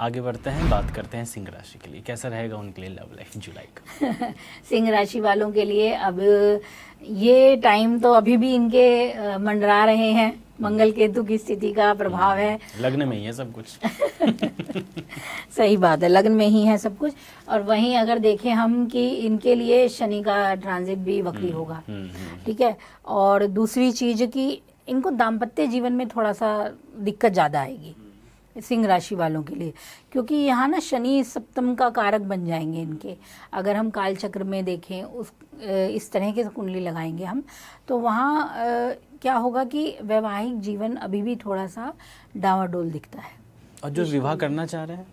आगे बढ़ते हैं, बात करते हैं सिंह राशि के लिए, कैसा रहेगा उनके लिए लव लाइफ जुलाई का। सिंह राशि वालों के लिए अब ये टाइम तो अभी भी इनके मंडरा रहे हैं, मंगल केतु की स्थिति का प्रभाव है। लग्न में ही है सब कुछ। सही बात है, लग्न में ही है सब कुछ। और वहीं अगर देखें हम कि इनके लिए शनि का ट्रांजिट भी वक्री होगा, ठीक है। और दूसरी चीज कि इनको दाम्पत्य जीवन में थोड़ा सा दिक्कत ज़्यादा आएगी सिंह राशि वालों के लिए, क्योंकि यहाँ ना शनि सप्तम का कारक बन जाएंगे इनके। अगर हम काल चक्र में देखें इस तरह की कुंडली लगाएंगे हम, तो वहाँ क्या होगा कि वैवाहिक जीवन अभी भी थोड़ा सा डावाडोल दिखता है। और जो विवाह करना चाह रहे हैं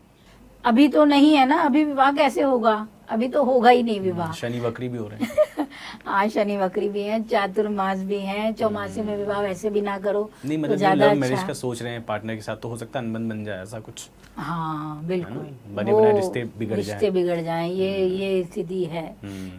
अभी तो नहीं है ना, अभी विवाह कैसे होगा, अभी तो होगा ही नहीं विवाह। शनि वक्री भी हो रहे हैं। हाँ, शनि वक्री भी है, चातुर्मास भी है, चौमासे में विवाह वैसे भी ना करो नहीं, तो मतलब ज्यादा लव अच्छा। मैरिज का सोच रहे हैं पार्टनर के साथ, तो हो सकता है अनबन बन जाए ऐसा कुछ। हाँ बिल्कुल, बने वो बनाए रिश्ते बिगड़ जाएं, ये स्थिति है।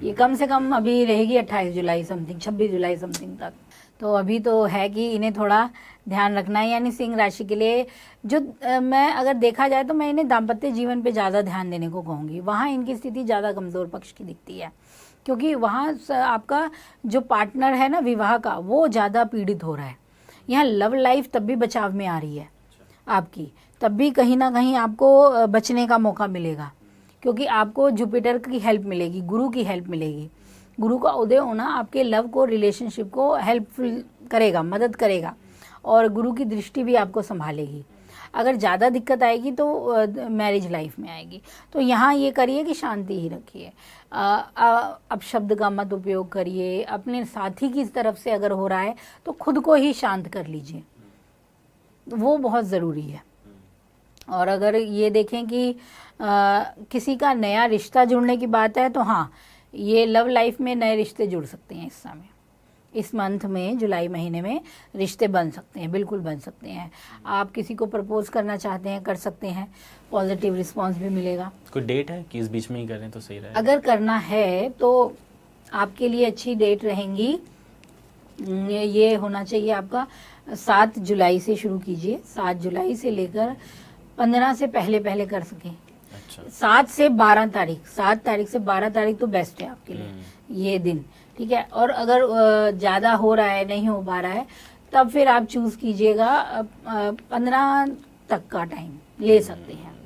ये कम से कम अभी रहेगी 28 जुलाई समथिंग, 26 जुलाई समथिंग तक। तो अभी तो है कि इन्हें थोड़ा ध्यान रखना है। यानी सिंह राशि के लिए जो मैं अगर देखा जाए तो मैं इन्हें दाम्पत्य जीवन पे ज़्यादा ध्यान देने को कहूँगी। वहाँ इनकी स्थिति ज़्यादा कमज़ोर पक्ष की दिखती है, क्योंकि वहाँ आपका जो पार्टनर है ना विवाह का, वो ज़्यादा पीड़ित हो रहा है। यहाँ लव लाइफ तब भी बचाव में आ रही है आपकी, तब भी कहीं ना कहीं आपको बचने का मौका मिलेगा, क्योंकि आपको जुपिटर की हेल्प मिलेगी, गुरु की हेल्प मिलेगी। गुरु का उदय होना आपके लव को, रिलेशनशिप को हेल्पफुल करेगा, मदद करेगा, और गुरु की दृष्टि भी आपको संभालेगी। अगर ज़्यादा दिक्कत आएगी तो मैरिज लाइफ में आएगी। तो यहाँ ये करिए कि शांति ही रखिए, अब शब्द का मत उपयोग करिए। अपने साथी की तरफ से अगर हो रहा है तो खुद को ही शांत कर लीजिए, वो बहुत ज़रूरी है। और अगर ये देखें कि किसी का नया रिश्ता जुड़ने की बात है, तो हाँ, ये लव लाइफ में नए रिश्ते जुड़ सकते हैं इस समय, इस मंथ में, जुलाई महीने में रिश्ते बन सकते हैं, बिल्कुल बन सकते हैं। आप किसी को प्रपोज करना चाहते हैं, कर सकते हैं, पॉजिटिव रिस्पांस भी मिलेगा। कोई डेट है कि इस बीच में ही करें तो सही रहेगा? अगर करना है तो आपके लिए अच्छी डेट रहेंगी, ये होना चाहिए आपका 7 जुलाई से शुरू कीजिए। 7 जुलाई से लेकर 15 से पहले कर सकें। अच्छा। 7 से 12 तारीख, 7 तारीख से 12 तारीख तो बेस्ट है आपके लिए ये दिन, ठीक है। और अगर ज़्यादा हो रहा है, नहीं हो पा रहा है, तब फिर आप चूज़ कीजिएगा 15 तक का टाइम ले सकते हैं।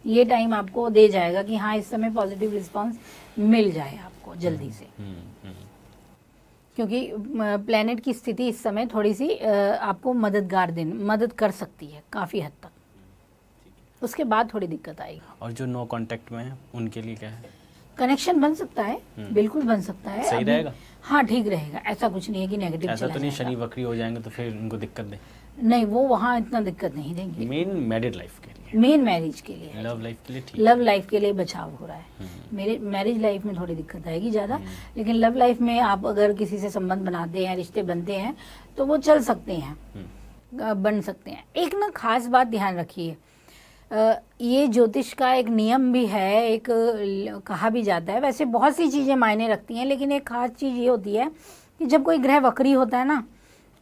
ये टाइम आपको दे जाएगा कि हाँ, इस समय पॉजिटिव रिस्पांस मिल जाए आपको जल्दी से, क्योंकि प्लेनेट की स्थिति इस समय थोड़ी सी आपको मदद कर सकती है काफ़ी हद तक। उसके बाद थोड़ी दिक्कत आएगी। और जो नो कांटेक्ट में है उनके लिए क्या है? कनेक्शन बन सकता है, बिल्कुल बन सकता है। सही रहेगा? हाँ, ठीक रहेगा, ऐसा कुछ नहीं है कि नेगेटिव ऐसा तो नहीं शनि वक्री हो जाएंगे तो फिर उनको दिक्कत दे? नहीं, वो वहाँ इतना दिक्कत नहीं देंगे। मेन मैरिड लाइफ के लिए, मेन मैरिज के लिए, लव लाइफ के लिए ठीक, लव लाइफ के लिए बचाव हो रहा है। मेरे मैरिज लाइफ में थोड़ी दिक्कत आएगी ज़्यादा, लेकिन लव लाइफ में आप अगर किसी से संबंध बनाते हैं, रिश्ते बनते हैं, तो वो चल सकते हैं, बन सकते हैं। एक ना खास बात ध्यान रखिए, ये ज्योतिष का एक नियम भी है, एक कहा भी जाता है, वैसे बहुत सी चीज़ें मायने रखती हैं, लेकिन एक खास चीज़ ये होती है कि जब कोई ग्रह वक्री होता है ना,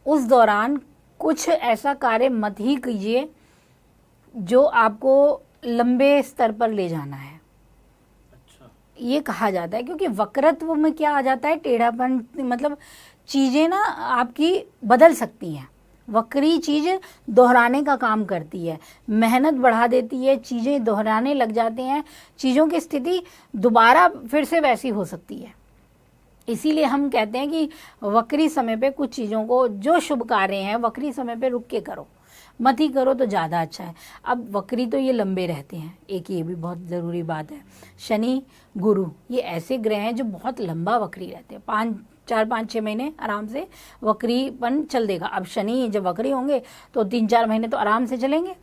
उस दौरान कुछ ऐसा कार्य मत ही कीजिए जो आपको लंबे स्तर पर ले जाना है। अच्छा। ये कहा जाता है, क्योंकि वक्रत्व में क्या आ जाता है, टेढ़ापन, मतलब चीज़ें ना आपकी बदल सकती हैं। वक्री चीज़ दोहराने का काम करती है, मेहनत बढ़ा देती है, चीज़ें दोहराने लग जाते हैं, चीज़ों की स्थिति दोबारा फिर से वैसी हो सकती है। इसीलिए हम कहते हैं कि वक्री समय पे कुछ चीज़ों को, जो शुभ कार्य हैं, वक्री समय पे रुक के करो, मत ही करो तो ज़्यादा अच्छा है। अब वक्री तो ये लंबे रहते हैं, एक ये भी बहुत ज़रूरी बात है। शनि, गुरु, ये ऐसे ग्रह हैं जो बहुत लंबा वक्री रहते हैं, 4, 5, 6 महीने आराम से वक्रीपन चल देगा। अब शनि जब वक्री होंगे तो 3-4 महीने तो आराम से चलेंगे।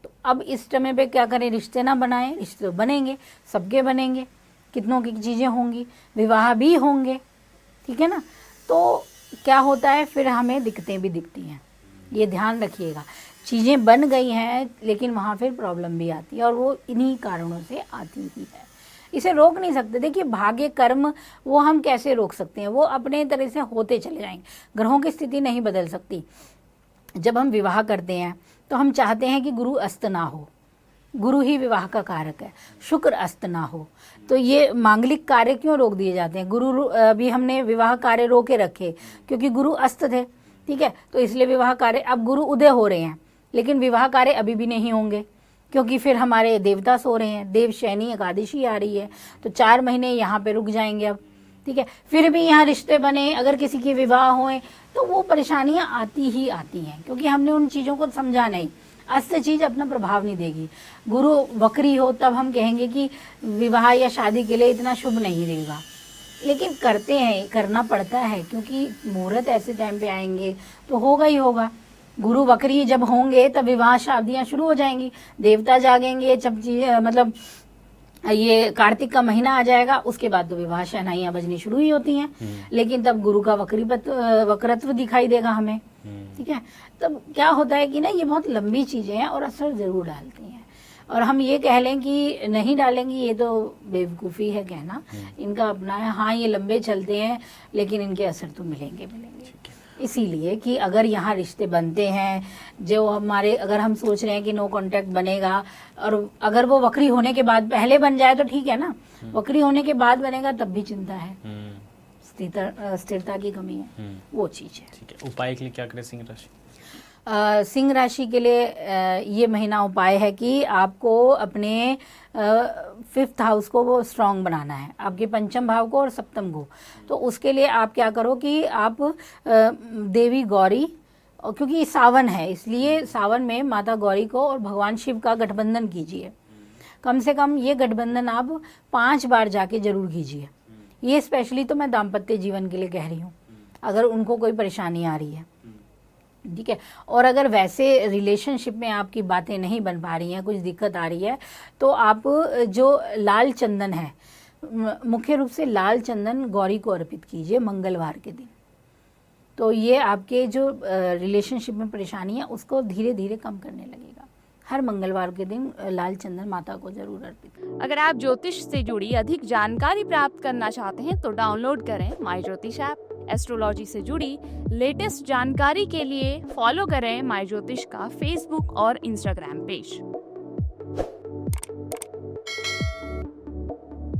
तो अब इस समय पे क्या करें, रिश्ते ना बनाएं, रिश्ते तो बनेंगे, सबके बनेंगे, कितनों की चीज़ें होंगी, विवाह भी होंगे, ठीक है ना। तो क्या होता है, फिर हमें दिक्कतें भी दिखती हैं, ये ध्यान रखिएगा। चीज़ें बन गई हैं, लेकिन वहाँ फिर प्रॉब्लम भी आती है, और वो इन्हीं कारणों से आती ही है। इसे रोक नहीं सकते। देखिए, भाग्य कर्म वो हम कैसे रोक सकते हैं, वो अपने तरह से होते चले जाएंगे। ग्रहों की स्थिति नहीं बदल सकती। जब हम विवाह करते हैं तो हम चाहते हैं कि गुरु अस्त ना हो, गुरु ही विवाह का कारक है, शुक्र अस्त ना हो तो ये मांगलिक कार्य क्यों रोक दिए जाते हैं। गुरु अभी हमने विवाह कार्य रोके रखे क्योंकि गुरु अस्त थे, ठीक है, तो इसलिए विवाह कार्य, अब गुरु उदय हो रहे हैं लेकिन विवाह कार्य अभी भी नहीं होंगे क्योंकि फिर हमारे देवता सो रहे हैं, देव शयनी एकादशी आ रही है, तो 4 महीने यहाँ पे रुक जाएंगे अब, ठीक है। फिर भी यहाँ रिश्ते बने, अगर किसी के विवाह होए तो वो परेशानियां आती ही आती हैं क्योंकि हमने उन चीज़ों को समझा नहीं। अस्त चीज़ अपना प्रभाव नहीं देगी। गुरु वक्री हो तब हम कहेंगे कि विवाह या शादी के लिए इतना शुभ नहीं रहेगा, लेकिन करते हैं, करना पड़ता है क्योंकि मुहूर्त ऐसे टाइम पे आएंगे तो होगा ही होगा। गुरु वक्री जब होंगे तब विवाह शादियां शुरू हो जाएंगी, देवता जागेंगे, जब मतलब ये कार्तिक का महीना आ जाएगा उसके बाद तो विवाह शहनाइयां बजनी शुरू ही होती हैं, लेकिन तब गुरु का वक्रत्व दिखाई देगा हमें, ठीक है। तब क्या होता है कि ना ये बहुत लंबी चीजें हैं और असर जरूर डालती हैं, और हम ये कह लें कि नहीं डालेंगी ये तो बेवकूफ़ी है कहना, इनका अपना है। हाँ ये लंबे चलते हैं लेकिन इनके असर तो मिलेंगे। इसीलिए कि अगर यहाँ रिश्ते बनते हैं जो हमारे, अगर हम सोच रहे हैं कि नो कांटेक्ट बनेगा और अगर वो वक्री होने के बाद, पहले बन जाए तो ठीक है ना, वक्री होने के बाद बनेगा तब भी चिंता है, स्थिरता की कमी है, वो चीज़ है। ठीक है, उपाय के लिए क्या करें सिंह राशि? सिंह राशि के लिए ये महीना उपाय है कि आपको अपने 5th हाउस को वो स्ट्रांग बनाना है, आपके 5म भाव को और 7म को। तो उसके लिए आप क्या करो कि आप देवी गौरी, और क्योंकि सावन है इसलिए सावन में माता गौरी को और भगवान शिव का गठबंधन कीजिए। कम से कम ये गठबंधन आप 5 बार जाके जरूर कीजिए। ये स्पेशली तो मैं दाम्पत्य जीवन के लिए कह रही हूँ, अगर उनको कोई परेशानी आ रही है, ठीक है। और अगर वैसे रिलेशनशिप में आपकी बातें नहीं बन पा रही हैं, कुछ दिक्कत आ रही है, तो आप जो लाल चंदन है, मुख्य रूप से लाल चंदन गौरी को अर्पित कीजिए मंगलवार के दिन। तो ये आपके जो रिलेशनशिप में परेशानी है उसको धीरे धीरे कम करने लगेगा। हर मंगलवार के दिन लाल चंदन माता को जरूर अर्पित। अगर आप ज्योतिष से जुड़ी अधिक जानकारी प्राप्त करना चाहते हैं तो डाउनलोड करें माई ज्योतिष ऐप। एस्ट्रोलॉजी से जुड़ी लेटेस्ट जानकारी के लिए फॉलो करें माई ज्योतिष का फेसबुक और इंस्टाग्राम पेज।